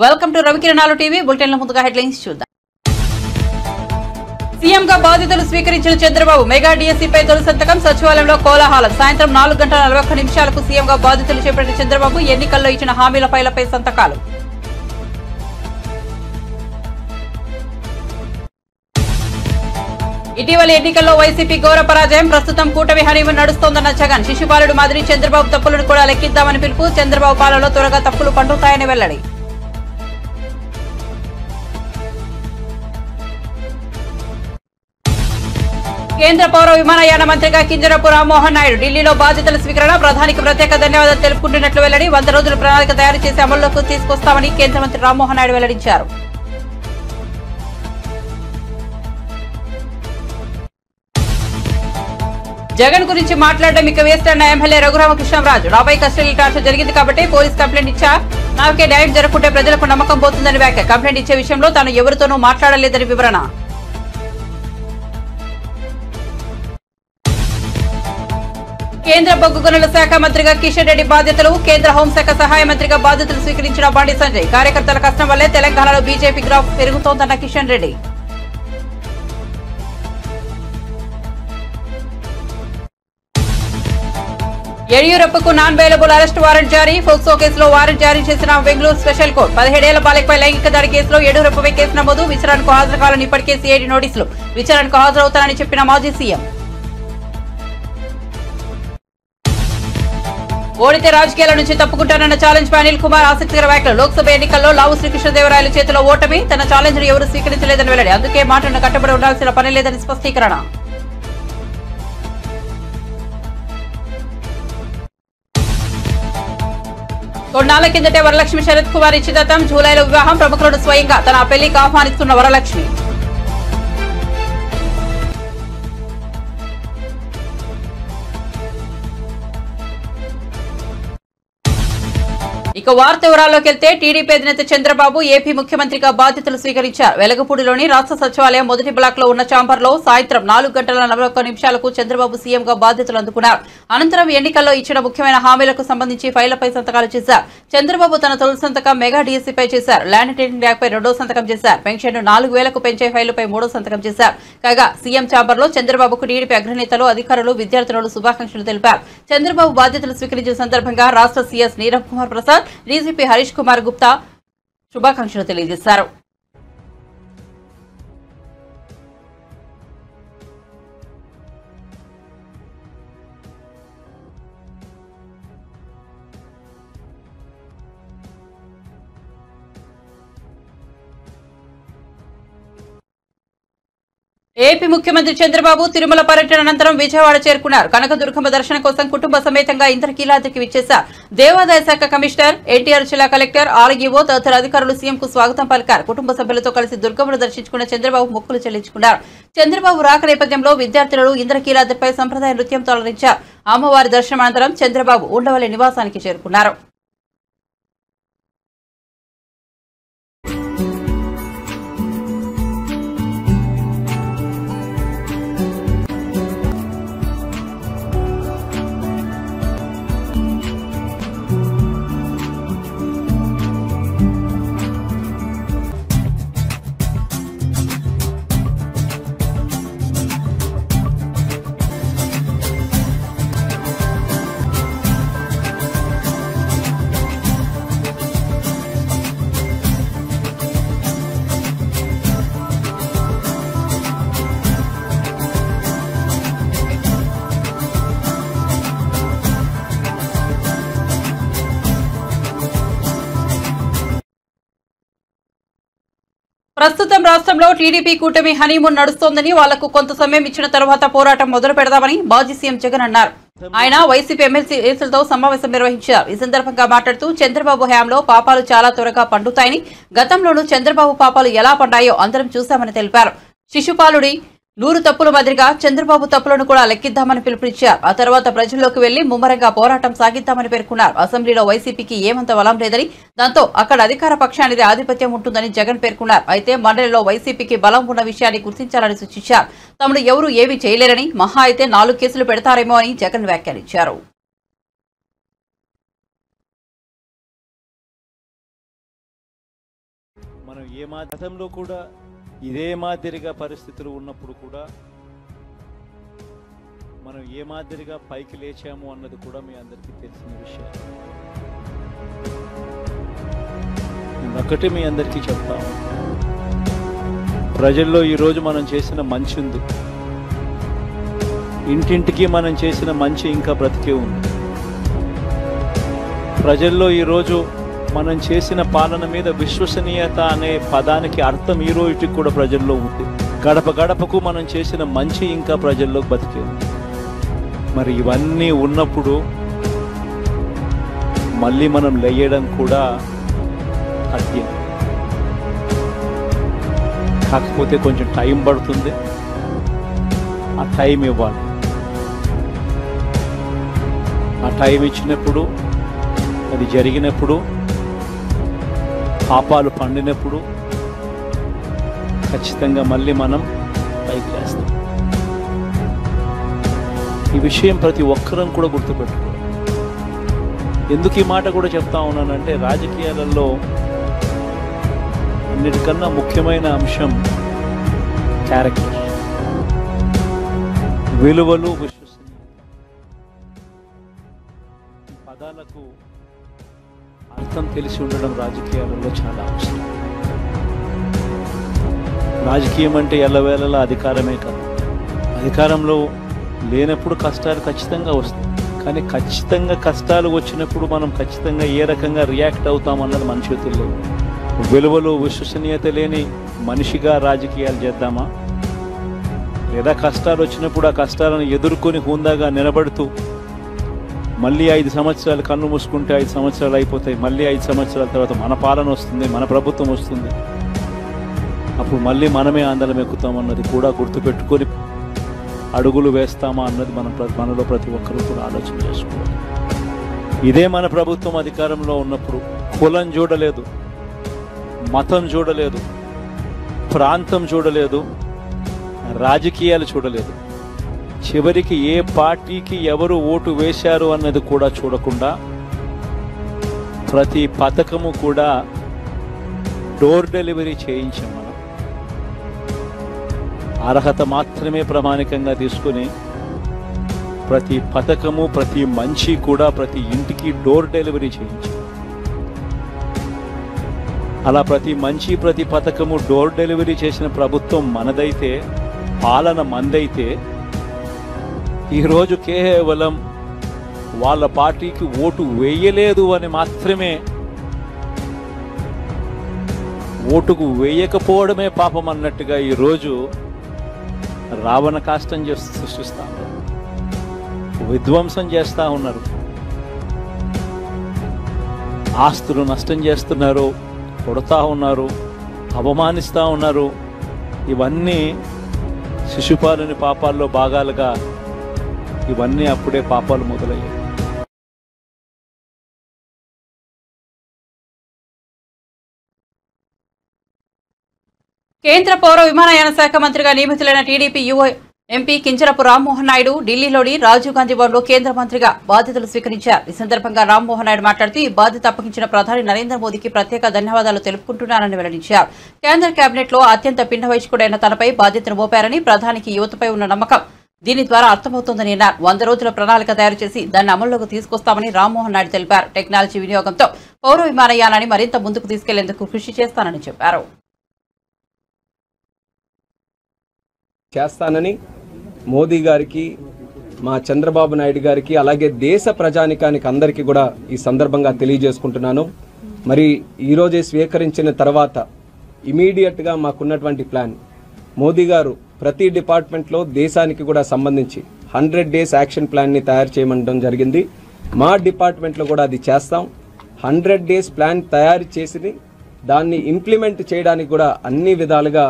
Welcome to రవికిరణాలు TV బులెటిన్ల ముందుగా headlines చూద్దాం. సీఎంగా బాధ్యతలు స్వీకరించిన చంద్రబాబు మెగా డిఎస్సీపై తొలి సంతకం. సచివాలయంలో కోలాహలం. సాయంత్రం 4:41 సీఎంగా బాధ్యతలు చేపట్టిన చంద్రబాబు ఎన్నికల్లో ఇచ్చిన హామీల ఫైళ్లపై సంతకాలు. ఇటీవల ఎన్నికల్లో వైసీపీ ఘోర పరాజయం. ప్రస్తుతం కూటమి హనీమూన్ నడుస్తోందన్న జగన్. శిశుపాలుడు మాదిరి చంద్రబాబు తప్పులను కూడా లెక్కిద్దామని పిలుపు. చంద్రబాబు పాలనలో త్వరగా తప్పులు పండుతాయని వెల్లడి. కేంద్ర పౌర విమానయాన మంత్రిగా కింజరాపు రామ్మోహన్ నాయుడు ఢిల్లీలో బాధ్యతల స్వీకరణ. ప్రధానికి ప్రత్యేక ధన్యవాదాలు తెలుపుకుంటున్నట్లు వెల్లడి. 100 రోజుల ప్రణాళిక తయారు చేసి అమల్లోకి తీసుకొస్తామని కేంద్ర మంత్రి రామ్మోహన్ నాయుడు వెల్లడించారు. జగన్ గురించి మాట్లాడడం ఇక వేస్ట్ అన్న ఎమ్మెల్యే రఘురామకృష్ణరాజు. నాపై కస్టడీ టార్చర్ జరిగింది కాబట్టి పోలీస్ కంప్లైంట్ ఇచ్చా. నాకే న్యాయం జరగకుంటే ప్రజలకు నమ్మకం పోతుందని వ్యాఖ్య. కంప్లైంట్ ఇచ్చే విషయంలో తాను ఎవరితోనూ మాట్లాడలేదని వివరణ. కేంద్ర బొగ్గు గనుల శాఖ మంత్రిగా కిషన్ రెడ్డి బాధ్యతలు. కేంద్ర హోంశాఖ సహాయ మంత్రిగా బాధ్యతలు స్వీకరించిన బండి సంజయ్. కార్యకర్తల కష్టం వల్లే తెలంగాణలో బీజేపీ గ్రాఫ్ పెరుగుతోందన్న కిషన్ రెడ్డి. యడియూరప్పకు నాన్ బెయిలబుల్ అరెస్ట్ వారెంట్ జారీ. ఫోక్సో కేసులో వారెంట్ జారీ చేసిన బెంగళూరు స్పెషల్ కోర్టు. 17 ఏళ్ల బాలికపై లైంగిక దాడి కేసులో యడియూరప్పపై కేసు నమోదు. విచారణకు హాజరు కావాలని ఇప్పటికే సిఐడి నోటీసులు. విచారణకు హాజరవుతానని చెప్పిన మాజీ సీఎం. ఓడితే రాజకీయాల నుంచి తప్పుకుంటానన్న ఛాలెంజ్ పై అనిల్ కుమార్ ఆసక్తికర వ్యాఖ్యలు. లోక్సభ ఎన్నికల్లో లావు శ్రీకృష్ణదేవరాయల చేతిలో ఓటమి. తన ఛాలెంజ్ ను ఎవరూ స్వీకరించలేదని వెల్లడి. అందుకే మాటను కట్టుబడి ఉండాల్సిన పని లేదని స్పష్టీకరణ. కొన్నాళ్ల కిందటే వరలక్ష్మి శరత్ కుమార్ నిశ్చితార్థం. జూలైలో వివాహం. ప్రముఖులను స్వయంగా తన పెళ్లికి ఆహ్వానిస్తున్న వరలక్ష్మి. ఇక వార్త వివరాల్లోకి వెళ్తే టీడీపీ అధినేత చంద్రబాబు ఏపీ ముఖ్యమంత్రిగా బాధ్యతలు స్వీకరించారు. వెలగపూడిలోని రాష్ట్ర సచివాలయం మొదటి బ్లాక్ లో ఉన్న ఛాంబర్లో సాయంత్రం 4:41 చంద్రబాబు సీఎంగా బాధ్యతలు అందుకున్నారు. అనంతరం ఎన్నికల్లో ఇచ్చిన ముఖ్యమైన హామీలకు సంబంధించి ఫైళ్లపై సంతకాలు చేశారు. చంద్రబాబు తన తొలి సంతకం మెగా డిఎస్సీపై చేశారు. ల్యాండ్ టైటిలింగ్ యాక్ట్పై 2వ సంతకం చేశారు. పెన్షన్ 4,000కు పెంచే ఫైలుపై 3వ సంతకం చేశారు. కాగా సీఎం ఛాంబర్లో చంద్రబాబుకు టీడీపీ అగ్రనేతలు, అధికారులు, విద్యార్థులు శుభాకాంక్షలు తెలిపారు. చంద్రబాబు బాధ్యతలు స్వీకరించిన సందర్భంగా రాష్ట్ర సీఎస్ నీరవ్ కుమార్ ప్రసాద్, డీజీపీ హరీష్ కుమార్ గుప్తా శుభాకాంక్షలు తెలియజేశారు. ఏపీ ముఖ్యమంత్రి చంద్రబాబు తిరుమల పర్యటన అనంతరం విజయవాడ చేరుకున్నారు. కనకదుర్గమ్మ దర్శనం కోసం కుటుంబ సమేతంగా ఇంద్రకీలాద్రికి విచ్చేశారు. దేవాదాయ శాఖ కమిషనర్, ఎన్టీఆర్ జిల్లా కలెక్టర్, ఆర్ఈఓ తదితర అధికారులు సీఎంకు స్వాగతం పలికారు. కుటుంబ సభ్యులతో కలిసి దుర్గమ్మను దర్శించుకున్న చంద్రబాబు మొక్కులు చెల్లించుకున్నారు. చంద్రబాబు రాక నేపథ్యంలో విద్యార్థులు ఇంద్రకీలాద్రిపై సంప్రదాయ నృత్యంతో అలరించారు. అమ్మవారి దర్శనం అనంతరం చంద్రబాబు ఉండవల్లి నివాసానికి చేరుకున్నారు. ప్రస్తుతం రాష్ట్రంలో టీడీపీ కూటమి హనీమూన్ నడుస్తోందని, వాళ్లకు కొంత సమయం ఇచ్చిన తర్వాత పోరాటం మొదలు పెడదామని మాజీ సీఎం జగన్ అన్నారు. ఆయన వైసీపీ ఎమ్మెల్సీలతో సమావేశం నిర్వహించారు. ఈ సందర్భంగా మాట్లాడుతూ చంద్రబాబు హయాంలో పాపాలు చాలా త్వరగా పండుతాయని, గతంలోనూ చంద్రబాబు పాపాలు ఎలా పండాయో అందరం చూశామని తెలిపారు. శిశుపాలుడి 100 తప్పుల మాదిరిగా చంద్రబాబు తప్పులను కూడా లెక్కిద్దామని పిలుపునిచ్చారు. ఆ తర్వాత ప్రజల్లోకి వెళ్లి ముమ్మరంగా పోరాటం సాగిద్దామని పేర్కొన్నారు. అసెంబ్లీలో వైసీపీకి ఏమంత బలం లేదని, దాంతో అక్కడ అధికార పక్షానిదే ఆధిపత్యం ఉంటుందని జగన్ పేర్కొన్నారు. అయితే మండలిలో వైసీపీకి బలం ఉన్న విషయాన్ని గుర్తించాలని సూచించారు. తమను ఎవరూ ఏమీ చేయలేరని, మహా అయితే 4 కేసులు పెడతారేమో అని జగన్ వ్యాఖ్యానించారు. మనం గతంలో కూడా ఇదే మాదిరిగా పరిస్థితులు ఉన్నప్పుడు కూడా మనం ఏ మాదిరిగా పైకి లేచాము అన్నది కూడా మీ అందరికీ తెలిసిన విషయం. ఒకటి మీ అందరికీ చెప్తాము, ప్రజల్లో ఈరోజు మనం చేసిన మంచి ఉంది, ఇంటింటికి మనం చేసిన మంచి ఇంకా బ్రతికే ఉంది. ప్రజల్లో ఈరోజు మనం చేసిన పాలన మీద విశ్వసనీయత అనే పదానికి అర్థం ఈ రోజుకి కూడా ప్రజల్లో ఉంది. గడప గడపకు మనం చేసిన మంచి ఇంకా ప్రజల్లో బతికే ఉంది. మరి ఇవన్నీ ఉన్నప్పుడు మళ్ళీ మనం లేయడం కూడా సాధ్యం, కాకపోతే కొంచెం టైం పడుతుంది. ఆ టైం ఇవ్వాలి. ఆ టైం ఇచ్చినప్పుడు, అది జరిగినప్పుడు, పాపాలు పండినప్పుడు ఖచ్చితంగా మళ్ళీ మనం పైకి లేస్తాం. ఈ విషయం ప్రతి ఒక్కరం కూడా గుర్తుపెట్టుకోవాలి. ఎందుకు ఈ మాట కూడా చెప్తా ఉన్నానంటే, రాజకీయాలలో అన్నిటికన్నా ముఖ్యమైన అంశం క్యారెక్టర్, విలువలు, విశ్వసనీయత. పదాలకు అర్థం తెలిసి ఉండడం రాజకీయాలలో చాలా అవసరం. రాజకీయం అంటే ఎల్లవేళలా అధికారమే కాదు. అధికారంలో లేనప్పుడు కష్టాలు ఖచ్చితంగా వస్తాయి, కానీ ఖచ్చితంగా కష్టాలు వచ్చినప్పుడు మనం ఖచ్చితంగా ఏ రకంగా రియాక్ట్ అవుతామన్నది మన చేతుల్లో. విలువలు, విశ్వసనీయత లేని మనిషిగా రాజకీయాలు చేద్దామా, లేదా కష్టాలు వచ్చినప్పుడు ఆ కష్టాలను ఎదుర్కొని హుందాగా నిలబడుతూ మళ్ళీ 5 సంవత్సరాలు కన్ను మూసుకుంటే 5 సంవత్సరాలు అయిపోతాయి, మళ్ళీ 5 సంవత్సరాల తర్వాత మన పాలన వస్తుంది, మన ప్రభుత్వం వస్తుంది, అప్పుడు మళ్ళీ మనమే ఆందోళన ఎక్కుతామన్నది కూడా గుర్తుపెట్టుకొని అడుగులు వేస్తామా అన్నది మనలో ప్రతి ఒక్కరూ కూడా ఆలోచన చేసుకోవాలి. ఇదే మన ప్రభుత్వం అధికారంలో ఉన్నప్పుడు కులం చూడలేదు, మతం చూడలేదు, ప్రాంతం చూడలేదు, రాజకీయాలు చూడలేదు, చివరికి ఏ పార్టీకి ఎవరు ఓటు వేశారు అన్నది కూడా చూడకుండా ప్రతి పథకము కూడా డోర్ డెలివరీ చేయించాం. మనం అర్హత మాత్రమే ప్రామాణికంగా తీసుకుని ప్రతి పథకము, ప్రతి మంచి కూడా ప్రతి ఇంటికి డోర్ డెలివరీ చేయించాం. అలా ప్రతి మంచి, ప్రతి పథకము డోర్ డెలివరీ చేసిన ప్రభుత్వం మనదైతే, పాలన మందైతే, ఈరోజు కేవలం వాళ్ళ పార్టీకి ఓటు వేయలేదు అని మాత్రమే, ఓటుకు వేయకపోవడమే పాపం అన్నట్టుగా ఈరోజు రావణ కాష్టం సృష్టిస్తా ఉన్నారు, విధ్వంసం చేస్తూ ఉన్నారు, ఆస్తులు నష్టం చేస్తున్నారు, కొడతా ఉన్నారు, అవమానిస్తూ ఉన్నారు. ఇవన్నీ శిశుపాలుని పాపాల్లో భాగాలుగా ఇవన్నీ అప్పుడే పాపాలు మొదలయ్యాయి. కేంద్ర పౌర విమానయాన శాఖ మంత్రిగా నియమితులైన టీడీపీ యువ ఎంపీ కింజరపు రామ్మోహన్ నాయుడు ఢిల్లీలోని రాజీవ్ గాంధీ భవన్లో కేంద్ర మంత్రిగా బాధ్యతలు స్వీకరించారు. ఈ సందర్భంగా రామ్మోహన్ నాయుడు మాట్లాడుతూ, ఈ బాధ్యత అప్పగించిన ప్రధాని నరేంద్ర మోదీకి ప్రత్యేక ధన్యవాదాలు తెలుపుకుంటున్నారని వెల్లడించారు. కేంద్ర కేబినెట్ లో అత్యంత పిండ వయస్కుడైన తనపై బాధ్యతను మోపారని, ప్రధానికి యువతపై ఉన్న నమ్మకం దీని ద్వారా అర్థమవుతోందని అన్నారు. 100 రోజుల ప్రణాళిక తయారు చేసి దాన్ని అమల్లోకి తీసుకొస్తామని రామ్మోహన్ నాయుడు తెలిపారు. టెక్నాలజీ వినియోగంతో పౌర విమానయానాన్ని మరింత ముందుకు తీసుకెళ్లేందుకు కృషి చేస్తానని చెప్పారు. చేస్తానని మోదీ గారికి, మా చంద్రబాబు నాయుడు గారికి, అలాగే దేశ ప్రజానికానికి అందరికీ కూడా ఈ సందర్భంగా తెలియజేసుకుంటున్నాను. మరి ఈరోజే స్వీకరించిన తర్వాత ఇమీడియట్గా మాకున్నటువంటి ప్లాన్, మోదీ గారు ప్రతి డిపార్ట్మెంట్లో దేశానికి కూడా సంబంధించి 100 డేస్ యాక్షన్ ప్లాన్ని తయారు చేయమనడం జరిగింది. మా డిపార్ట్మెంట్లో కూడా అది చేస్తాం. 100 డేస్ ప్లాన్ తయారు చేసి దాన్ని ఇంప్లిమెంట్ చేయడానికి కూడా అన్ని విధాలుగా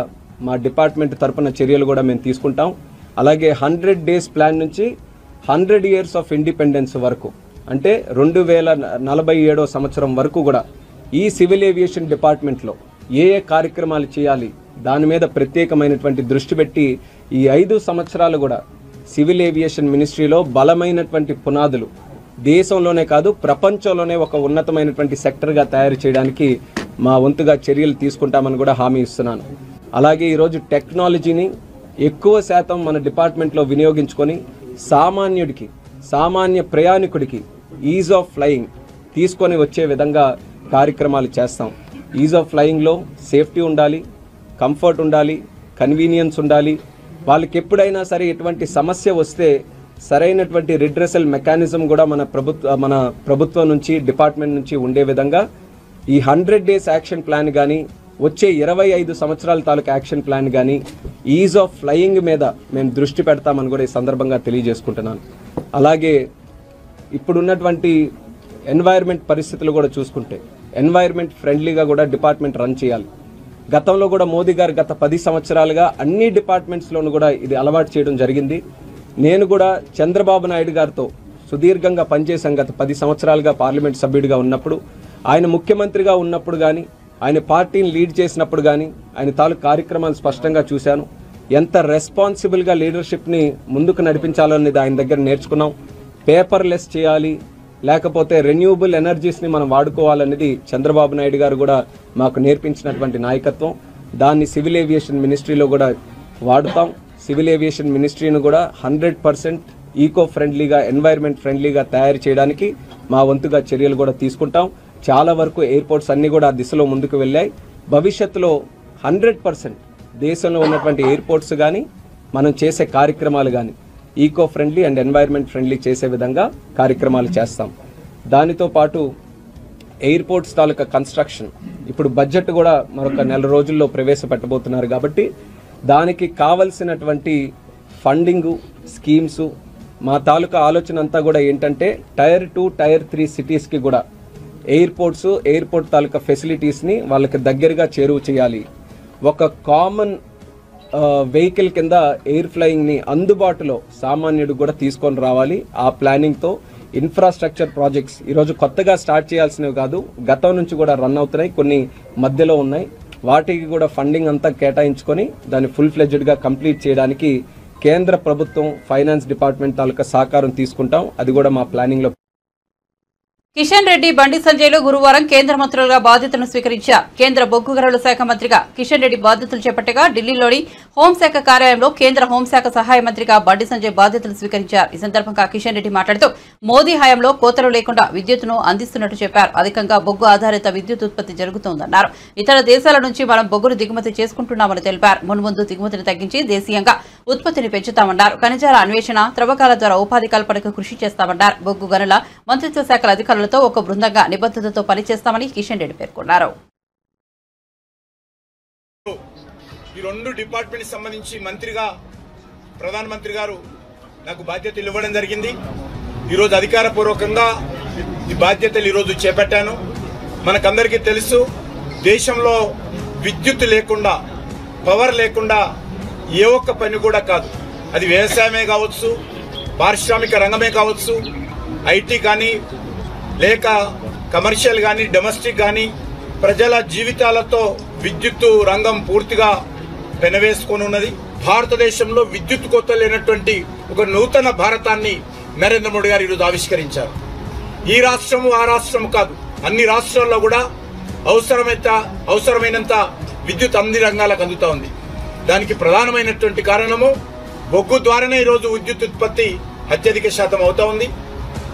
మా డిపార్ట్మెంట్ తరపున చర్యలు కూడా మేము తీసుకుంటాం. అలాగే 100 డేస్ ప్లాన్ నుంచి 100 ఇయర్స్ ఆఫ్ ఇండిపెండెన్స్ వరకు, అంటే 2047వ సంవత్సరం వరకు కూడా ఈ సివిల్ ఏవియేషన్ డిపార్ట్మెంట్లో ఏ కార్యక్రమాలు చేయాలి దాని మీద ప్రత్యేకమైనటువంటి దృష్టి పెట్టి ఈ 5 సంవత్సరాలు కూడా సివిల్ ఏవియేషన్ మినిస్ట్రీలో బలమైనటువంటి పునాదులు దేశంలోనే కాదు ప్రపంచంలోనే ఒక ఉన్నతమైనటువంటి సెక్టర్గా తయారు చేయడానికి మా వంతుగా చర్యలు తీసుకుంటామని కూడా హామీ ఇస్తున్నాను. అలాగే ఈరోజు టెక్నాలజీని ఎక్కువ శాతం మన డిపార్ట్మెంట్లో వినియోగించుకొని సామాన్య ప్రయాణికుడికి ఈజ్ ఆఫ్ ఫ్లయింగ్ తీసుకొని వచ్చే విధంగా కార్యక్రమాలు చేస్తాం. ఈజ్ ఆఫ్ ఫ్లయింగ్లో సేఫ్టీ ఉండాలి, కంఫర్ట్ ఉండాలి, కన్వీనియన్స్ ఉండాలి. వాళ్ళకి ఎప్పుడైనా సరే ఎటువంటి సమస్య వస్తే సరైనటువంటి రిడ్రెసల్ మెకానిజం కూడా మన ప్రభుత్వం నుంచి డిపార్ట్మెంట్ నుంచి ఉండే విధంగా ఈ 100 days యాక్షన్ ప్లాన్ కానీ వచ్చే 25 సంవత్సరాల తాలూకు యాక్షన్ ప్లాన్ కానీ ఈజ్ ఆఫ్ ఫ్లయింగ్ మీద మేము దృష్టి పెడతామని కూడా ఈ సందర్భంగా తెలియజేసుకుంటున్నాను. అలాగే ఇప్పుడున్నటువంటి ఎన్వైర్న్మెంట్ పరిస్థితులు కూడా చూసుకుంటే ఎన్వైర్న్మెంట్ ఫ్రెండ్లీగా కూడా డిపార్ట్మెంట్ రన్ చేయాలి. గతంలో కూడా మోదీ గారు గత 10 సంవత్సరాలుగా అన్ని డిపార్ట్మెంట్స్లోనూ కూడా ఇది అలవాటు చేయడం జరిగింది. నేను కూడా చంద్రబాబు నాయుడు గారితో సుదీర్ఘంగా పనిచేశాను. గత 10 సంవత్సరాలుగా పార్లమెంట్ సభ్యుడిగా ఉన్నప్పుడు, ఆయన ముఖ్యమంత్రిగా ఉన్నప్పుడు కానీ, ఆయన పార్టీని లీడ్ చేసినప్పుడు కానీ ఆయన తాలూకు కార్యక్రమాలు స్పష్టంగా చూశాను. ఎంత రెస్పాన్సిబుల్గా లీడర్షిప్ని ముందుకు నడిపించాలనేది ఆయన దగ్గర నేర్చుకున్నాం. పేపర్లెస్ చేయాలి, లేకపోతే రెన్యూబుల్ ఎనర్జీస్ని మనం వాడుకోవాలనేది చంద్రబాబు నాయుడు గారు కూడా మాకు నేర్పించినటువంటి నాయకత్వం. దాన్ని సివిల్ ఏవియేషన్ మినిస్ట్రీలో కూడా వాడుతాం. సివిల్ ఏవియేషన్ మినిస్ట్రీని కూడా 100% ఈకో ఫ్రెండ్లీగా, ఎన్వైర్న్మెంట్ ఫ్రెండ్లీగా తయారు చేయడానికి మా వంతుగా చర్యలు కూడా తీసుకుంటాం. చాలా వరకు ఎయిర్పోర్ట్స్ అన్నీ కూడా ఆ దిశలో ముందుకు వెళ్ళాయి. భవిష్యత్తులో 100% దేశంలో ఉన్నటువంటి ఎయిర్పోర్ట్స్ కానీ మనం చేసే కార్యక్రమాలు కానీ eco friendly and environment friendly చేసే విధంగా కార్యక్రమాలు చేస్తాం. దానితో పాటు ఎయిర్పోర్ట్స్ తాలూకా కన్స్ట్రక్షన్ ఇప్పుడు బడ్జెట్ కూడా మరొక 4 రోజుల్లో ప్రవేశపెట్టబోతున్నారు. కాబట్టి దానికి కావలసినటువంటి ఫండింగు, స్కీమ్స్, మా తాలూకా ఆలోచన అంతా కూడా ఏంటంటే Tier 2, Tier 3 సిటీస్కి కూడా ఎయిర్పోర్ట్ తాలూకా ఫెసిలిటీస్ని వాళ్ళకి దగ్గరగా చేరువ చేయాలి. ఒక కామన్ వెహికల్ కింద ఎయిర్ ఫ్లయింగ్ని అందుబాటులో సామాన్యుడు కూడా తీసుకొని రావాలి. ఆ ప్లానింగ్తో ఇన్ఫ్రాస్ట్రక్చర్ ప్రాజెక్ట్స్ ఈరోజు కొత్తగా స్టార్ట్ చేయాల్సినవి కాదు, గతం నుంచి కూడా రన్ అవుతున్నాయి, కొన్ని మధ్యలో ఉన్నాయి. వాటికి కూడా ఫండింగ్ అంతా కేటాయించుకొని దాన్ని ఫుల్ ఫ్లెడ్జ్డ్గా కంప్లీట్ చేయడానికి కేంద్ర ప్రభుత్వం ఫైనాన్స్ డిపార్ట్మెంట్ తాలూకా సహకారం తీసుకుంటాం. అది కూడా మా ప్లానింగ్లో. కిషన్ రెడ్డి, బండి సంజయ్లు గురువారం కేంద్ర మంత్రులుగా బాధ్యతలను స్వీకరించారు. కేంద్ర బొగ్గు గనుల శాఖ మంత్రిగా కిషన్ రెడ్డి బాధ్యతలు చేపట్టగా ఢిల్లీలోని హోంశాఖ కార్యాలయంలో కేంద్ర హోంశాఖ సహాయ మంత్రిగా బండి సంజయ్ బాధ్యతలు స్వీకరించారు. ఈ సందర్భంగా కిషన్ రెడ్డి మాట్లాడుతూ మోదీ హయాంలో కోతలు లేకుండా విద్యుత్తును అందిస్తున్నట్టు చెప్పారు. అధికంగా బొగ్గు ఆధారిత విద్యుత్ ఉత్పత్తి జరుగుతోందన్నారు. ఇతర దేశాల నుంచి మనం బొగ్గును దిగుమతి చేసుకుంటున్నామని తెలిపారు. మున్ముందు దిగుమతిని తగ్గించి దేశీయంగా ఉత్పత్తిని పెంచుతామన్నారు. ఖనిజాల అన్వేషణ, త్రవ్వకాల ద్వారా ఉపాధి కల్పనకు కృషి చేస్తామన్నారు. బొగ్గు గనుల మంత్రిత్వ శాఖల అధికారులతో ఒక బృందంగా నిబద్ధతతో పనిచేస్తామని కిషన్ రెడ్డి పేర్కొన్నారు. ఈ 2 డిపార్ట్మెంట్ సంబంధించి మంత్రిగా ప్రధానమంత్రి గారు నాకు బాధ్యతలు ఇవ్వడం జరిగింది. ఈరోజు అధికారపూర్వకంగా ఈ బాధ్యతలు ఈరోజు చేపట్టాను. మనకందరికీ తెలుసు, దేశంలో విద్యుత్ లేకుండా, పవర్ లేకుండా ఏ ఒక్క పని కూడా కాదు. అది వ్యవసాయమే కావచ్చు, పారిశ్రామిక రంగమే కావచ్చు, ఐటీ కానీ, లేక కమర్షియల్ కానీ, డొమెస్టిక్ కానీ, ప్రజల జీవితాలతో విద్యుత్తు రంగం పూర్తిగా పెనవేసుకొని ఉన్నది. భారతదేశంలో విద్యుత్ కోత లేనటువంటి ఒక నూతన భారతాన్ని నరేంద్ర మోడీ గారు ఈరోజు ఆవిష్కరించారు. ఈ రాష్ట్రము ఆ రాష్ట్రం కాదు, అన్ని రాష్ట్రాల్లో కూడా అవసరమైనంత విద్యుత్ అన్ని రంగాలకు అందుతా ఉంది. దానికి ప్రధానమైనటువంటి కారణము బొగ్గు ద్వారానే ఈరోజు విద్యుత్ ఉత్పత్తి అత్యధిక శాతం అవుతా ఉంది.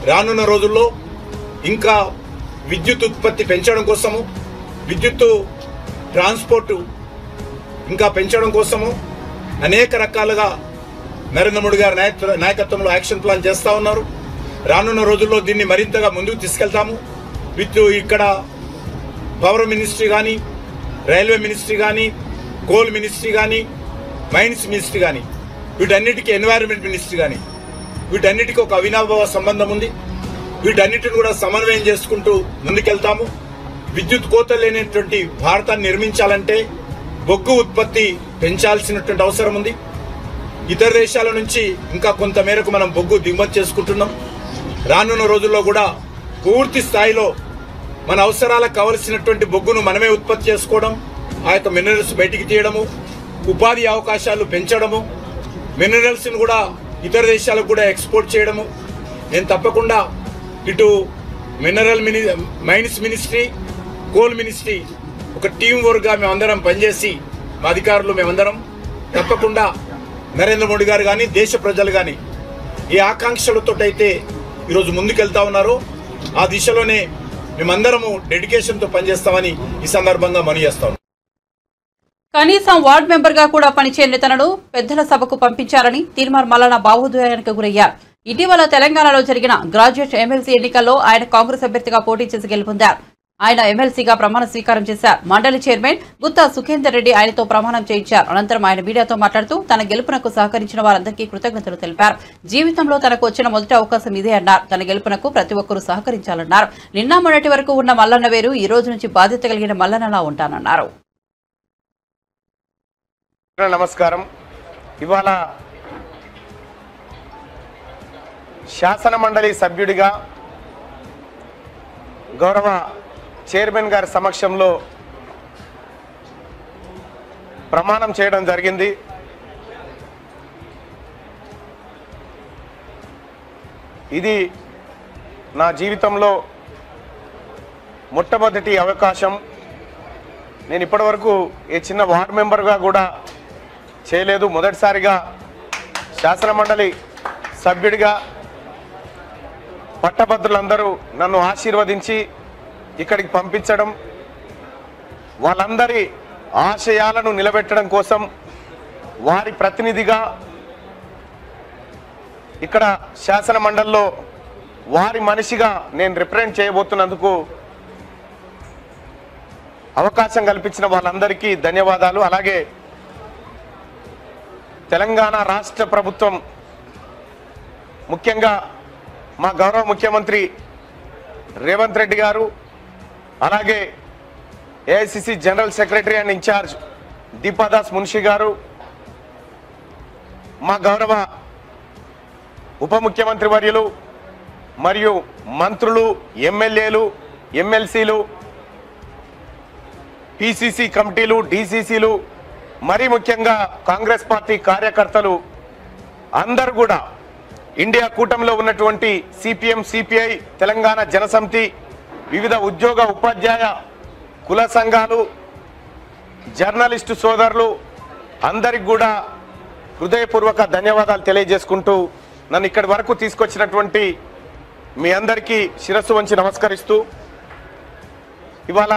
రానున్న రోజుల్లో ఇంకా విద్యుత్ ఉత్పత్తి పెంచడం కోసము, విద్యుత్తు ట్రాన్స్పోర్టు ఇంకా పెంచడం కోసము అనేక రకాలుగా నరేంద్ర మోడీ గారి నాయకత్వంలో యాక్షన్ ప్లాన్ చేస్తూ ఉన్నారు. రానున్న రోజుల్లో దీన్ని మరింతగా ముందుకు తీసుకెళ్తాము. ఇక్కడ పవర్ మినిస్ట్రీ కానీ, రైల్వే మినిస్ట్రీ కానీ, కోల్ మినిస్ట్రీ కానీ, మైన్స్ మినిస్ట్రీ కానీ, వీటన్నిటికీ ఎన్వైరన్మెంట్ మినిస్ట్రీ కానీ, వీటన్నిటికీ ఒక అవినాభావ సంబంధం ఉంది. వీటన్నిటిని కూడా సమన్వయం చేసుకుంటూ ముందుకెళ్తాము. విద్యుత్ కోత లేనటువంటి భారతాన్ని నిర్మించాలంటే బొగ్గు ఉత్పత్తి పెంచాల్సినటువంటి అవసరం ఉంది. ఇతర దేశాల నుంచి ఇంకా కొంత మేరకు మనం బొగ్గు దిగుమతి చేసుకుంటున్నాం. రానున్న రోజుల్లో కూడా పూర్తి స్థాయిలో మన అవసరాలకు కావలసినటువంటి బొగ్గును మనమే ఉత్పత్తి చేసుకోవడం, ఆ యొక్క మినరల్స్ బయటికి తీయడము, ఉపాధి అవకాశాలు పెంచడము, మినరల్స్ని కూడా ఇతర దేశాలకు కూడా ఎక్స్పోర్ట్ చేయడము. నేను తప్పకుండా ఇటు మైన్స్ మినిస్ట్రీ, కోల్ మినిస్ట్రీ ఒక టీం వర్క్గా మేమందరం పనిచేసి మా అధికారులు మేమందరం తప్పకుండా నరేంద్ర మోడీ గారు కానీ దేశ ప్రజలు కానీ ఏ ఆకాంక్షలతోటైతే ఈరోజు ముందుకెళ్తా ఉన్నారో ఆ దిశలోనే మేమందరము డెడికేషన్తో పనిచేస్తామని ఈ సందర్భంగా మనవి చేస్తాం. కనీసం వార్డు మెంబర్ గా కూడా పనిచేయని తనను పెద్దల సభకు పంపించారని తీర్మార్ మల్లన్న భావోద్వేగానికి గురయ్యారు. ఇటీవల తెలంగాణలో జరిగిన గ్రాడ్యుయేట్ ఎమ్మెల్సీ ఎన్నికల్లో ఆయన కాంగ్రెస్ అభ్యర్థిగా పోటీ చేసి గెలుపొందారు. ఆయన ఎమ్మెల్సీగా ప్రమాణ స్వీకారం చేశారు. మండలి చైర్మన్ గుత్తా సుఖేందర్ రెడ్డి ఆయనతో ప్రమాణం చేయించారు. అనంతరం ఆయన మీడియాతో మాట్లాడుతూ తన గెలుపునకు సహకరించిన వారందరికీ కృతజ్ఞతలు తెలిపారు. జీవితంలో తనకు వచ్చిన మొదటి అవకాశం ఇదే అన్నారు. తన గెలుపునకు ప్రతి ఒక్కరూ సహకరించాలన్నారు. నిన్న మొన్నటి వరకు ఉన్న మల్లన్న వేరు, ఈ రోజు నుంచి బాధ్యత కలిగిన మల్లన్నలా ఉంటానన్నారు. నమస్కారం. ఇవాళ శాసన మండలి సభ్యుడిగా గౌరవ చైర్మన్ గారి సమక్షంలో ప్రమాణం చేయడం జరిగింది. ఇది నా జీవితంలో మొట్టమొదటి అవకాశం. నేను ఇప్పటివరకు ఏ చిన్న వార్డు మెంబర్గా కూడా చేయలేదు. మొదటిసారిగా శాసన మండలి సభ్యుడిగా పట్టభద్రులందరూ నన్ను ఆశీర్వదించి ఇక్కడికి పంపించడం, వాళ్ళందరి ఆశయాలను నిలబెట్టడం కోసం వారి ప్రతినిధిగా ఇక్కడ శాసన మండలిలో వారి మనిషిగా నేను రిప్రజెంట్ చేయబోతున్నందుకు అవకాశం కల్పించిన వాళ్ళందరికీ ధన్యవాదాలు. అలాగే తెలంగాణ రాష్ట్ర ప్రభుత్వం, ముఖ్యంగా మా గౌరవ ముఖ్యమంత్రి రేవంత్ రెడ్డి గారు, అలాగే AICC general secretary and incharge Deepadas Munshi గారు, మా గౌరవ ఉప ముఖ్యమంత్రి వర్యులు మరియు మంత్రులు, ఎమ్మెల్యేలు, ఎమ్మెల్సీలు, పిసిసి కమిటీలు, డిసిసిలు, మరీ ముఖ్యంగా కాంగ్రెస్ పార్టీ కార్యకర్తలు అందరూ కూడా, ఇండియా కూటమిలో ఉన్నటువంటి సిపిఎం, సిపిఐ, తెలంగాణ జనసమితి, వివిధ ఉద్యోగ ఉపాధ్యాయ కుల సంఘాలు, జర్నలిస్టు సోదరులు అందరికి కూడా హృదయపూర్వక ధన్యవాదాలు తెలియజేసుకుంటూ నన్ను ఇక్కడి వరకు తీసుకొచ్చినటువంటి మీ అందరికీ శిరస్సు వంచి నమస్కరిస్తూ, ఇవాళ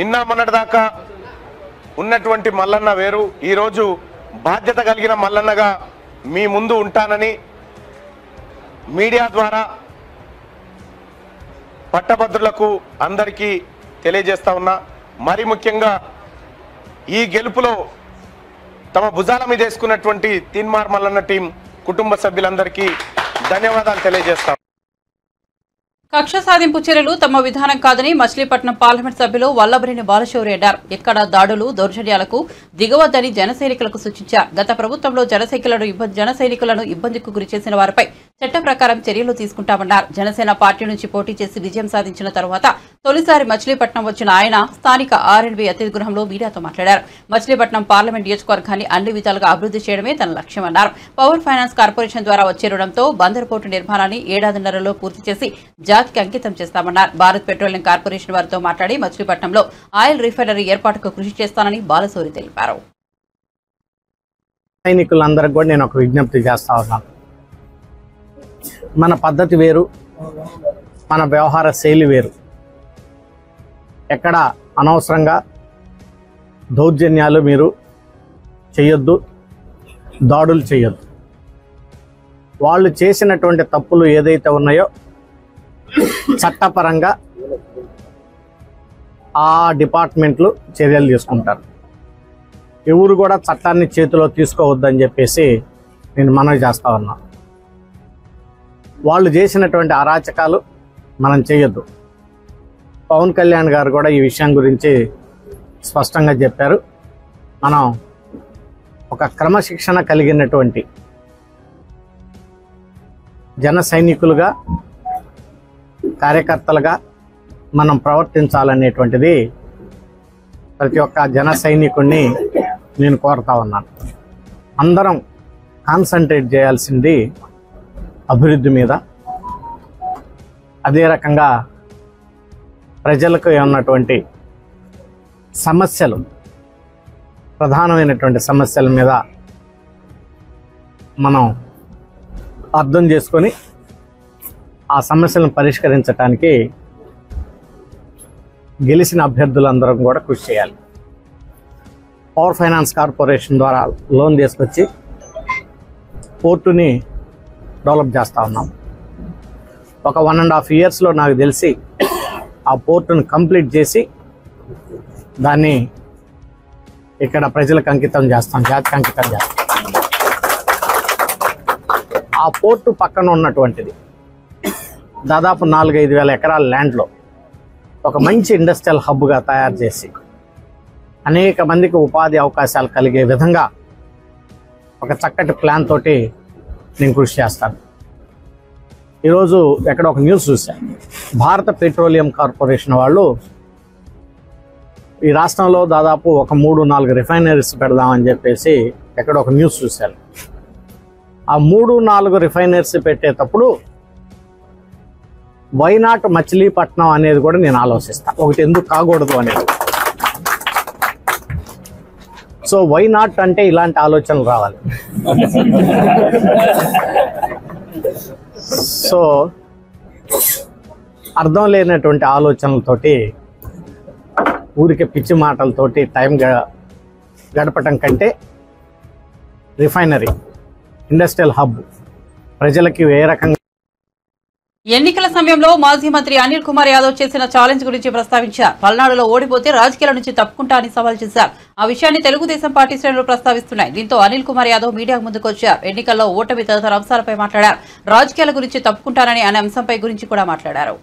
నిన్న మొన్నటిదాకా ఉన్నటువంటి మల్లన్న వేరు, ఈరోజు బాధ్యత కలిగిన మల్లన్నగా మీ ముందు ఉంటానని మీడియా ద్వారా పట్టభద్రులకు అందరికీ తెలియజేస్తా ఉన్నా. మరి ముఖ్యంగా ఈ గెలుపులో తమ భుజాల మీద వేసుకున్నటువంటి తీన్మార్ మల్లన్న టీం కుటుంబ సభ్యులందరికీ ధన్యవాదాలు తెలియజేస్తాం. కక్ష సాధింపు చర్యలు తమ విధానం కాదని మచిలీపట్నం పార్లమెంట్ సభ్యులు వల్లభనేని బాలశౌరి అన్నారు. ఎక్కడ దాడులు, దౌర్జన్యాలకు దిగవద్దని జనసైనికులకు సూచించారు. గత ప్రభుత్వంలో జనసైనికులను ఇబ్బందికి గురి చేసిన వారిపై చట్ట ప్రకారం చర్యలు తీసుకుంటామన్నారు. జనసేన పార్టీ నుంచి పోటీ చేసి విజయం సాధించిన తరువాత తొలిసారి మచిలీపట్నం వచ్చిన ఆయన స్థానిక ఆర్ఎండ్బి అతిథి గృహంలో మీడియాతో మాట్లాడారు. మచిలీపట్నం పార్లమెంట్ నియోజకవర్గాన్ని అన్ని విధాలుగా అభివృద్ధి చేయడమే తన లక్ష్యమన్నారు. పవర్ ఫైనాన్స్ కార్పొరేషన్ ద్వారా వచ్చే రుణంతో బందరు పోర్టు నిర్మాణాన్ని ఏడాదిన్నరలో పూర్తి చేసి జాతికి అంకితం చేస్తామన్నారు. భారత్ పెట్రోలియం కార్పొరేషన్ వారితో మాట్లాడి మచిలీపట్నంలో ఆయిల్ రిఫైనరీ ఏర్పాటుకు కృషి చేస్తానని బాలశౌరి తెలిపారు. సైనికులందరికీ కూడా నేను ఒక విజ్ఞప్తి చేస్తా ఉన్నాను. మన పద్ధతి వేరు, మన వ్యవహార శైలి వేరు. ఎక్కడ అనవసరంగా దౌర్జన్యాలు మీరు చేయొద్దు, దాడులు చేయొద్దు. వాళ్ళు చేసినటువంటి తప్పులు ఏదైతే ఉన్నాయో చట్టపరంగా ఆ డిపార్ట్మెంట్లు చర్యలు తీసుకుంటారు. ఎవరు కూడా చట్టాన్ని చేతిలో తీసుకోవద్దని చెప్పేసి నేను మనవి చేస్తా ఉన్నా. వాళ్ళు చేసినటువంటి అరాచకాలు మనం చేయొద్దు. పవన్ కళ్యాణ్ గారు కూడా ఈ విషయం గురించి స్పష్టంగా చెప్పారు. మనం ఒక క్రమశిక్షణ కలిగినటువంటి జన సైనికులుగా, కార్యకర్తలుగా మనం ప్రవర్తించాలనేటువంటిది ప్రతి ఒక్క జన సైనికుడిని నేను కోరుతా ఉన్నాను. అందరం కాన్సన్ట్రేట్ చేయాల్సింది అభివృద్ధి మీద. అదే రకంగా ప్రజలకు ఉన్నటువంటి సమస్యలు, ప్రధానమైనటువంటి సమస్యల మీద మనం అర్థం చేసుకొని ఆ సమస్యలను పరిష్కరించడానికి గెలిచిన అభ్యర్థులందరం కూడా కృషి చేయాలి. పవర్ ఫైనాన్స్ కార్పొరేషన్ ద్వారా లోన్ తీసుకొచ్చి పోర్టుని డెవలప్ చేస్తూ ఉన్నాం. ఒక 1.5 yearsలో నాకు తెలిసి ఆ పోర్టును కంప్లీట్ చేసి దాన్ని ఇక్కడ ప్రజలకు అంకితం చేస్తాం, జాతికి అంకితం చేస్తాం. ఆ పోర్టు పక్కన ఉన్నటువంటిది దాదాపు 4-5 వేల ఎకరాల ల్యాండ్లో ఒక మంచి ఇండస్ట్రియల్ హబ్గా తయారు చేసి అనేక మందికి ఉపాధి అవకాశాలు కలిగే విధంగా ఒక చక్కటి ప్లాన్ తోటి నేను కృషి చేస్తాను. ఈరోజు ఎక్కడ ఒక న్యూస్ చూశాను, భారత పెట్రోలియం కార్పొరేషన్ వాళ్ళు ఈ రాష్ట్రంలో దాదాపు ఒక 3-4 రిఫైనరీస్ పెడదామని చెప్పేసి ఎక్కడ ఒక న్యూస్ చూశాను. ఆ 3-4 రిఫైనరీస్ పెట్టేటప్పుడు వైనాట్ మచిలీపట్నం అనేది కూడా నేను ఆలోచిస్తాను. ఒకటి ఎందుకు కాకూడదు అనేది. సో వైనాట్ అంటే ఇలాంటి ఆలోచనలు రావాలి. సో అర్థం లేనటువంటి ఆలోచనలతోటి, ఊరికే పిచ్చి మాటలతోటి టైం గడపటం కంటే రిఫైనరీ, ఇండస్ట్రియల్ హబ్ ప్రజలకి ఏ రకంగా. ఎన్నికల సమయంలో మాజీ మంత్రి అనిల్ కుమార్ యాదవ్ చేసిన ఛాలెంజ్ గురించి ప్రస్తావించారు. పల్నాడులో ఓడిపోతే రాజకీయాల నుంచి తప్పుకుంటా అని సవాల్ చేశారు. ఆ విషయాన్ని తెలుగుదేశం పార్టీ శ్రేణులు ప్రస్తావిస్తున్నాయి. దీంతో అనిల్ కుమార్ యాదవ్ మీడియా ముందుకు వచ్చారు. ఎన్నికల్లో ఓటమి తదితర అంశాలపై మాట్లాడారు. రాజకీయాల గురించి తప్పుకుంటారని అనే అంశంపై గురించి కూడా మాట్లాడారు.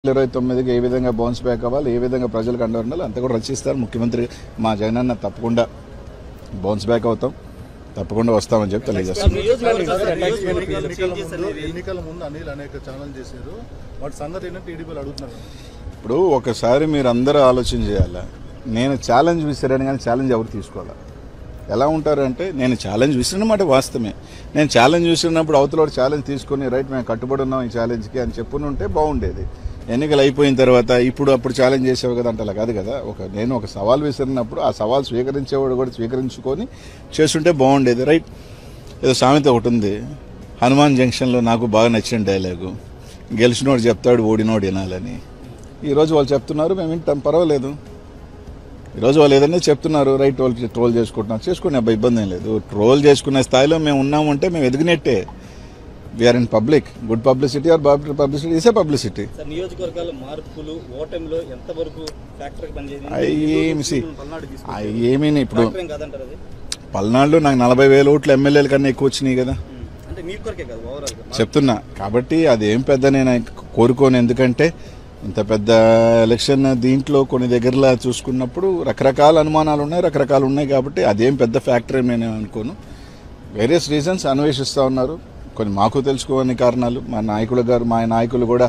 29కి ఏ విధంగా బౌన్స్ బ్యాక్ అవ్వాలి, ఏ విధంగా ప్రజలకు అండ ఉండాలి అంతా కూడా రచిస్తారు. ముఖ్యమంత్రి మా జగనన్న తప్పకుండా బౌన్స్ బ్యాక్ అవుతాం, తప్పకుండా వస్తామని చెప్పి తెలియజేస్తాం. ఇప్పుడు ఒకసారి మీరు అందరూ ఆలోచన చేయాలా. నేను ఛాలెంజ్ విసిరాను కానీ ఛాలెంజ్ ఎవరు తీసుకోవాలా? ఎలా ఉంటారంటే నేను ఛాలెంజ్ విసిరినమాట వాస్తవమే. నేను ఛాలెంజ్ విసిరినప్పుడు అవతల ఛాలెంజ్ తీసుకుని రైట్ మేము కట్టుబడి ఉన్నాం ఈ ఛాలెంజ్కి అని చెప్పుని ఉంటే బాగుండేది. ఎన్నికలు అయిపోయిన తర్వాత అప్పుడు ఛాలెంజ్ చేసేవి కదా అంటే అలా కాదు కదా. నేను ఒక సవాల్ విసిరినప్పుడు ఆ సవాల్ స్వీకరించేవాడు కూడా స్వీకరించుకొని చేస్తుంటే బాగుండేది. రైట్, ఏదో సామెత ఒకటి ఉంది, హనుమాన్ జంక్షన్లో నాకు బాగా నచ్చిన డైలాగు, గెలిచినోడు చెప్తాడు ఓడినోడు వినాలని. ఈరోజు వాళ్ళు చెప్తున్నారు, మేము వింటాం, పర్వాలేదు. ఈరోజు వాళ్ళు ఏదైనా చెప్తున్నారు, రైట్, వాళ్ళు ట్రోల్ చేసుకుంటున్నారు, చేసుకునే అబ్బాయి ఇబ్బంది ఏం లేదు. ట్రోల్ చేసుకునే స్థాయిలో మేము ఉన్నామంటే మేము ఎదిగినట్టే. We are in public. Good publicity or bad publicity is a publicity. ఏమీ ఇప్పుడు పల్నాడులో నాకు 40,000 ఓట్లు ఎమ్మెల్యేల కన్నా ఎక్కువ వచ్చినాయి కదా చెప్తున్నా. కాబట్టి అదేం పెద్ద నేను కోరుకోను. ఎందుకంటే ఇంత పెద్ద ఎలక్షన్ దీంట్లో కొన్ని దగ్గరలా చూసుకున్నప్పుడు రకరకాల అనుమానాలు ఉన్నాయి, రకరకాలు ఉన్నాయి. కాబట్టి అదేం పెద్ద ఫ్యాక్టర్ నేను అనుకోను. వేరియస్ రీజన్స్ అన్వేషిస్తూ ఉన్నారు. కొన్ని మాకు తెలుసుకోని కారణాలు, మా నాయకులు కూడా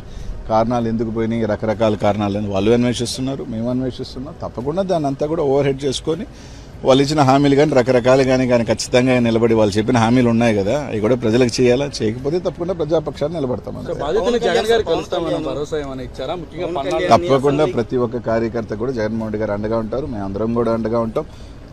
కారణాలు ఎందుకు పోయినాయి, రకరకాల కారణాలని వాళ్ళు అన్వేషిస్తున్నారు, మేము అన్వేషిస్తున్నాం. తప్పకుండా దాన్ని అంతా కూడా ఓవర్ హెడ్ చేసుకొని వాళ్ళు ఇచ్చిన హామీలు కానీ రకరకాలు కానీ ఖచ్చితంగా నిలబడి వాళ్ళు చెప్పిన హామీలు ఉన్నాయి కదా, అవి కూడా ప్రజలకు చేయాలా. చేయకపోతే తప్పకుండా ప్రజాపక్షాన్ని నిలబడతాం. తప్పకుండా ప్రతి ఒక్క కార్యకర్త కూడా జగన్మోహన్ రెడ్డి గారు అండగా ఉంటారు, మేము అందరం కూడా అండగా ఉంటాం.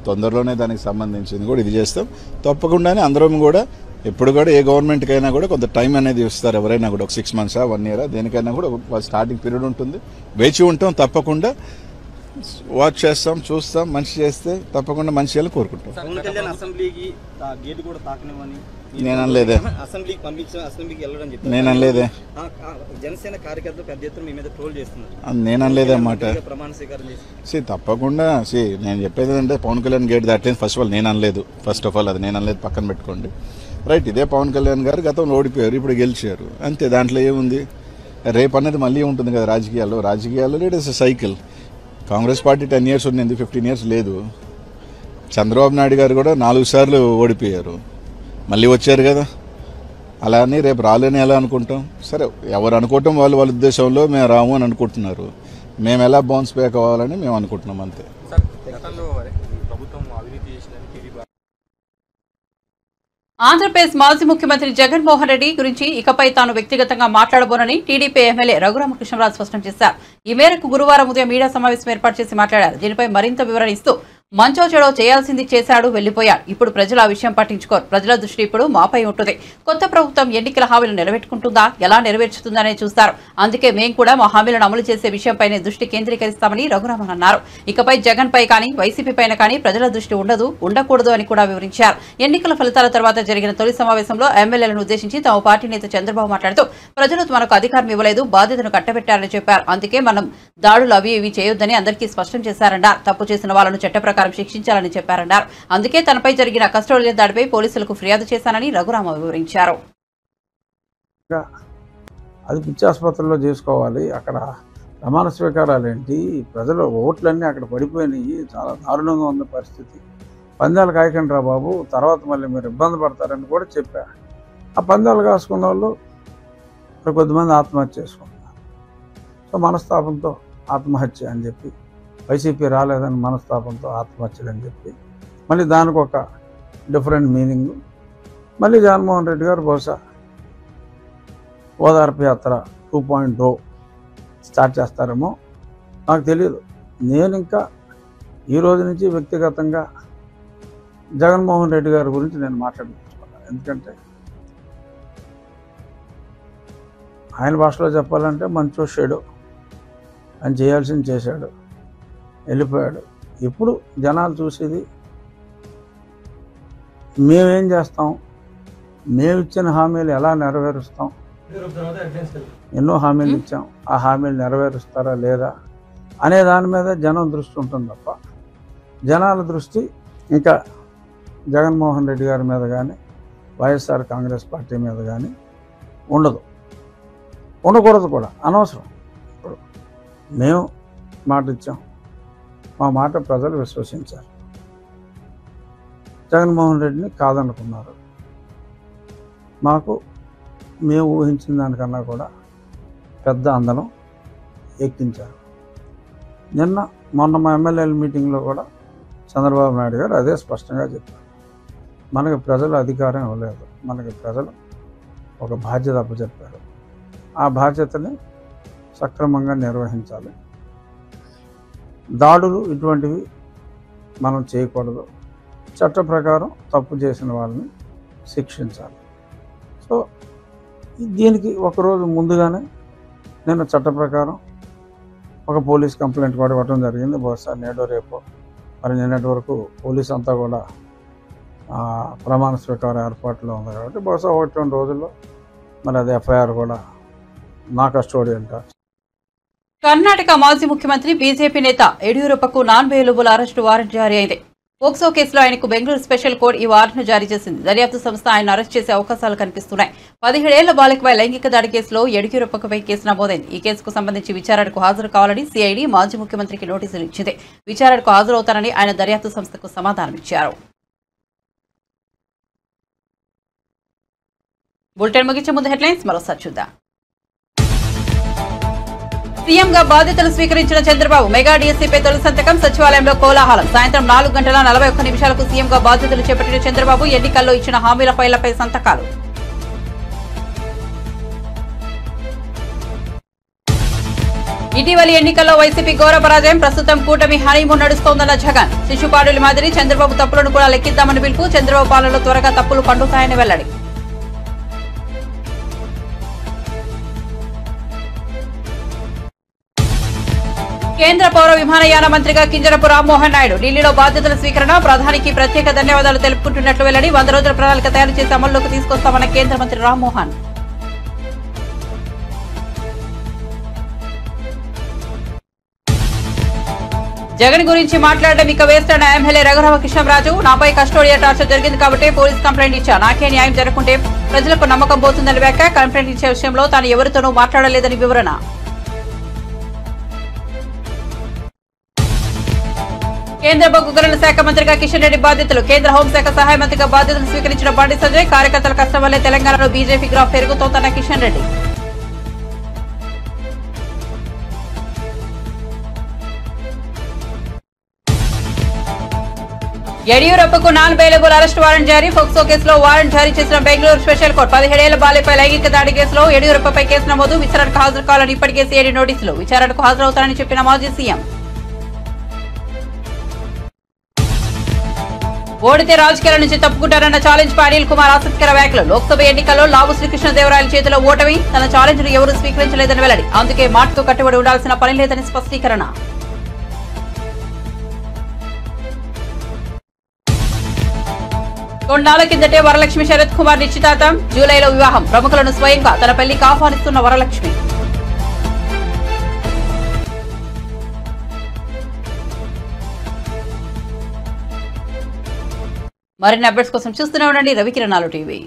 తొందరలోనే దానికి సంబంధించింది కూడా ఇది చేస్తాం. తప్పకుండానే అందరం కూడా ఎప్పుడు కూడా ఏ గవర్నమెంట్కైనా కూడా కొంత టైం అనేది ఇస్తారు. ఎవరైనా కూడా ఒక 6 months 1 year దేనికైనా కూడా స్టార్టింగ్ పీరియడ్ ఉంటుంది. వేచి ఉంటాం. తప్పకుండా వాచ్ చేస్తాం, చూస్తాం. మంచి చేస్తే తప్పకుండా మంచి చేయాలని కోరుకుంటాం. నేను అనలేదే నేను అనలేదే నేను అనలేదే అన్నమాట. తప్పకుండా నేను చెప్పేది అంటే పవన్ కళ్యాణ్ గేట్ దాటలేదు. ఫస్ట్ ఆఫ్ ఆల్ నేను అనలేదు. ఫస్ట్ ఆఫ్ ఆల్ అది నేను అనలేదు, పక్కన పెట్టుకోండి. రైట్, ఇదే పవన్ కళ్యాణ్ గారు గతంలో ఓడిపోయారు, ఇప్పుడు గెలిచారు, అంతే. దాంట్లో ఏముంది? రేపు అనేది మళ్ళీ ఉంటుంది కదా రాజకీయాల్లో. It is a cycle. Congress party 10 years ఉంది, 15 years లేదు. చంద్రబాబు నాయుడు గారు కూడా 4 సార్లు ఓడిపోయారు, మళ్ళీ వచ్చారు కదా. అలా అని రేపు రాలేని ఎలా అనుకుంటాం? సరే, ఎవరు అనుకోవటం వాళ్ళ ఉద్దేశంలో మేము రాము అని అనుకుంటున్నారు. మేము ఎలా బౌన్స్ బ్యాక్ అవ్వాలని మేము అనుకుంటున్నాం, అంతే. ఆంధ్రప్రదేశ్ మాజీ ముఖ్యమంత్రి జగన్మోహన్ రెడ్డి గురించి ఇకపై తాను వ్యక్తిగతంగా మాట్లాడబోనని టీడీపీ ఎమ్మెల్యే రఘురామకృష్ణరాజు స్పష్టం చేశారు. ఈ మేరకు గురువారం ఉదయం మీడియా సమావేశం ఏర్పాటు చేసి మాట్లాడారు. దీనిపై మరింత వివరణ ఇస్తూ మంచో చెడో చేయాల్సింది చేశాడు, వెళ్లిపోయాడు. ఇప్పుడు ప్రజలు ఆ విషయం పట్టించుకోరు. ప్రజల దృష్టి ఇప్పుడు మాపై ఉంటుంది. కొత్త ప్రభుత్వం ఎన్నికల హామీలు నెరవేర్చుకుంటుందా, ఎలా నెరవేర్చుతుందనే చూస్తారు. అందుకే మేం కూడా మా హామీలను అమలు చేసే విషయంపైనే దృష్టి కేంద్రీకరిస్తామని రఘురామన్ అన్నారు. ఇకపై జగన్ పై కానీ వైసీపీ పైన కానీ ప్రజల దృష్టి ఉండకూడదు అని కూడా వివరించారు. ఎన్నికల ఫలితాల తర్వాత జరిగిన తొలి సమావేశంలో ఎమ్మెల్యేలను ఉద్దేశించి తమ పార్టీ నేత చంద్రబాబు మాట్లాడుతూ ప్రజలు మనకు అధికారం ఇవ్వలేదు, బాధ్యతను కట్టబెట్టారని చెప్పారు. అందుకే మనం దాడులు అవి ఇవి చేయొద్దని అందరికీ స్పష్టం చేశారన్నారు. తప్పు చేసిన వాళ్ళను చట్ట ప్రకారం శిక్షించాలని చెప్పారన్నారు. అందుకే తనపై జరిగిన కస్టోడియల్ దాడిపై పోలీసులకు ఫిర్యాదు చేశానని రఘురామ వివరించారు. అది పిచ్చి ఆసుపత్రిలో చేసుకోవాలి. అక్కడ ప్రమాణ స్వీకారాలు ఏంటి, ప్రజల ఓట్లన్నీ అక్కడ పడిపోయినాయి. చాలా దారుణంగా ఉన్న పరిస్థితి. పందాలు కాయకండి రా బాబు, తర్వాత మళ్ళీ మీరు ఇబ్బంది పడతారని కూడా చెప్పా. ఆ పందాలు కాసుకున్న వాళ్ళు కొద్దిమంది ఆత్మహత్య చేసుకుంటున్నారు. సో మనస్తాపంతో ఆత్మహత్య అని చెప్పి, వైసీపీ రాలేదని మనస్తాపంతో ఆత్మహత్యలు అని చెప్పి, మళ్ళీ దానికి ఒక డిఫరెంట్ మీనింగ్. మళ్ళీ జగన్మోహన్ రెడ్డి గారు బహుశా ఓదార్పు యాత్ర 2.0 స్టార్ట్ చేస్తారేమో, నాకు తెలియదు. నేను ఇంకా ఈ రోజు నుంచి వ్యక్తిగతంగా జగన్మోహన్ రెడ్డి గారి గురించి నేను మాట్లాడుకుంటున్నాను. ఎందుకంటే ఆయన భాషలో చెప్పాలంటే మంచో షేడో, ఆయన చేయాల్సింది చేశాడు, వెళ్ళిపోయాడు. ఇప్పుడు జనాలు చూసేది మేమేం చేస్తాం, మేము ఇచ్చిన హామీలు ఎలా నెరవేరుస్తాం. ఎన్నో హామీలు ఇచ్చాం, ఆ హామీలు నెరవేరుస్తారా లేదా అనే దాని మీద జనం దృష్టి ఉంటుంది తప్ప జనాల దృష్టి ఇంకా జగన్మోహన్ రెడ్డి గారి మీద కానీ వైఎస్ఆర్ కాంగ్రెస్ పార్టీ మీద కానీ ఉండకూడదు కూడా, అనవసరం. ఇప్పుడు మేము మాట ఇచ్చాం, మా మాట ప్రజలు విశ్వసించారు. జగన్మోహన్ రెడ్డిని కాదనుకున్నారు. మాకు మేము ఊహించిన దానికన్నా కూడా పెద్ద అందలం ఎక్కించారు. మొన్న మా ఎమ్మెల్యేల మీటింగ్లో కూడా చంద్రబాబు నాయుడు గారు అదే స్పష్టంగా చెప్పారు. మనకి ప్రజలు అధికారం ఇవ్వలేదు, మనకి ప్రజలు ఒక బాధ్యత అప్పచెప్పారు. ఆ బాధ్యతని సక్రమంగా నిర్వహించాలి. దాడులు ఇటువంటివి మనం చేయకూడదు. చట్ట ప్రకారం తప్పు చేసిన వాళ్ళని శిక్షించాలి. సో దీనికి ఒకరోజు ముందుగానే నేను చట్ట ప్రకారం ఒక పోలీస్ కంప్లైంట్ కూడా ఇవ్వడం జరిగింది. బహుశా నేడో రేపో మరి నిన్నటి వరకు పోలీస్ అంతా కూడా ప్రమాణ స్వీకార ఏర్పాట్లో ఉంది కాబట్టి బహుశా 1-2 రోజుల్లో మరి అది ఎఫ్ఐఆర్ కూడా నా కస్టోడియల్ టాస్క్. కర్ణాటక మాజీ ముఖ్యమంత్రి బీజేపీ నేత యడియూరప్పకు నాన్ బెయిలబుల్ అరెస్టు వారెంట్ జారీ అయింది. పోక్సో కేసులో ఆయనకు బెంగళూరు స్పెషల్ కోర్టు ఈ వారెంట్ను జారీ చేసింది. దర్యాప్తు సంస్థ ఆయన అరెస్ట్ చేసే అవకాశాలు కనిపిస్తున్నాయి. 17 ఏళ్ల బాలికపై లైంగిక దాడి కేసులో యడియూరప్పపై కేసు నమోదైంది. ఈ కేసుకు సంబంధించి విచారణకు హాజరు కావాలని సిఐడి మాజీ ముఖ్యమంత్రికి నోటీసులు ఇచ్చింది. విచారణకు హాజరవుతారని ఆయన దర్యాప్తు సంస్థకు సమాధానమిచ్చారు. బులెటిన్ ముగించే ముందు హెడ్లైన్స్ మరోసారి చూద్దాం. సీఎంగా బాధ్యతలు స్వీకరించిన చంద్రబాబు మెగా డీఎస్సీపై తొలి సంతకం. సచివాలయంలో కోలాహలం. సాయంత్రం 4:41 సీఎంగా బాధ్యతలు చేపట్టిన చంద్రబాబు ఎన్నికల్లో ఇచ్చిన హామీల ఫైళ్లపై సంతకాలు. ఇటీవలి ఎన్నికల్లో వైసీపీ ఘోర పరాజయం. ప్రస్తుతం కూటమి హనీమూన్ నడుస్తోందన్న జగన్. శిశుపాలుడి మాదిరి చంద్రబాబు తప్పులను కూడా లెక్కిద్దామని పిలుపు. చంద్రబాబు పాలనలో త్వరగా తప్పులు పండుతాయని వెల్లడి. కేంద్ర పౌర విమానయాన మంత్రిగా కింజరపు రామ్మోహన్ నాయుడు ఢిల్లీలో బాధ్యతల స్వీకరణ. ప్రధానికి ప్రత్యేక ధన్యవాదాలు తెలుపుకుంటున్నట్లు వెల్లడి. 100 రోజుల ప్రణాళిక తయారు చేసి అమల్లోకి తీసుకొస్తామన్న కేంద్ర మంత్రి రామ్మోహన్. జగన్ గురించి మాట్లాడడం ఇక వేస్ట్ అన్న ఎమ్మెల్యే రఘురామకృష్ణరాజు. నాపై కస్టోడియల్ టార్చర్ జరిగింది కాబట్టి పోలీస్ కంప్లైంట్ ఇచ్చా. నాకే న్యాయం జరగకుంటే ప్రజలకు నమ్మకం పోతుందని వ్యాఖ్య. కంప్లైంట్ ఇచ్చే విషయంలో తాను ఎవరితోనూ మాట్లాడలేదని వివరణ. కేంద్ర బొగ్గు గనుల శాఖ మంత్రిగా కిషన్ రెడ్డి బాధ్యతలు. కేంద్ర హోంశాఖ సహాయ మంత్రిగా బాధ్యతలు స్వీకరించిన బండి సంజయ్. కార్యకర్తల కష్టం వల్లే తెలంగాణలో బీజేపీ గ్రాఫ్ పెరుగుతోందన్న కిషన్ రెడ్డి. యడియూరప్పకు నాన్ బెయిలబుల్ అరెస్ట్ వారెంట్ జారీ. ఫోక్సో కేసులో వారెంట్ జారీ చేసిన బెంగళూరు స్పెషల్ కోర్టు. 17 ఏళ్ల బాలిపై లైంగిక దాడి కేసులో యడియూరప్పపై కేసు నమోదు. విచారణకు హాజరు కావాలని ఇప్పటికే సిఐడి నోటీసులు. విచారణకు హాజరవుతానని చెప్పిన మాజీ సీఎం. ఓడితే రాజకీయాల నుంచి తప్పుకుంటారన్న ఛాలెంజ్ పై అనిల్ కుమార్ ఆసక్తికర వ్యాఖ్యలు. లోక్సభ ఎన్నికల్లో లావు శ్రీకృష్ణదేవరాయల చేతిలో ఓటమి. తన ఛాలెంజ్ ను ఎవరూ స్వీకరించలేదని వెల్లడి. అందుకే మాటతో కట్టుబడి ఉండాల్సిన పని లేదని స్పష్టీకరణ. కొన్నాళ్ల కిందటే వరలక్ష్మి శరత్ కుమార్ నిశ్చితార్థం. జూలైలో వివాహం. ప్రముఖులను స్వయంగా తన పెళ్లికి ఆహ్వానిస్తున్న వరలక్ష్మి. మరిన్ని అప్డేట్స్ కోసం చూస్తూనే ఉండండి రవికిరణాలు టీవీ.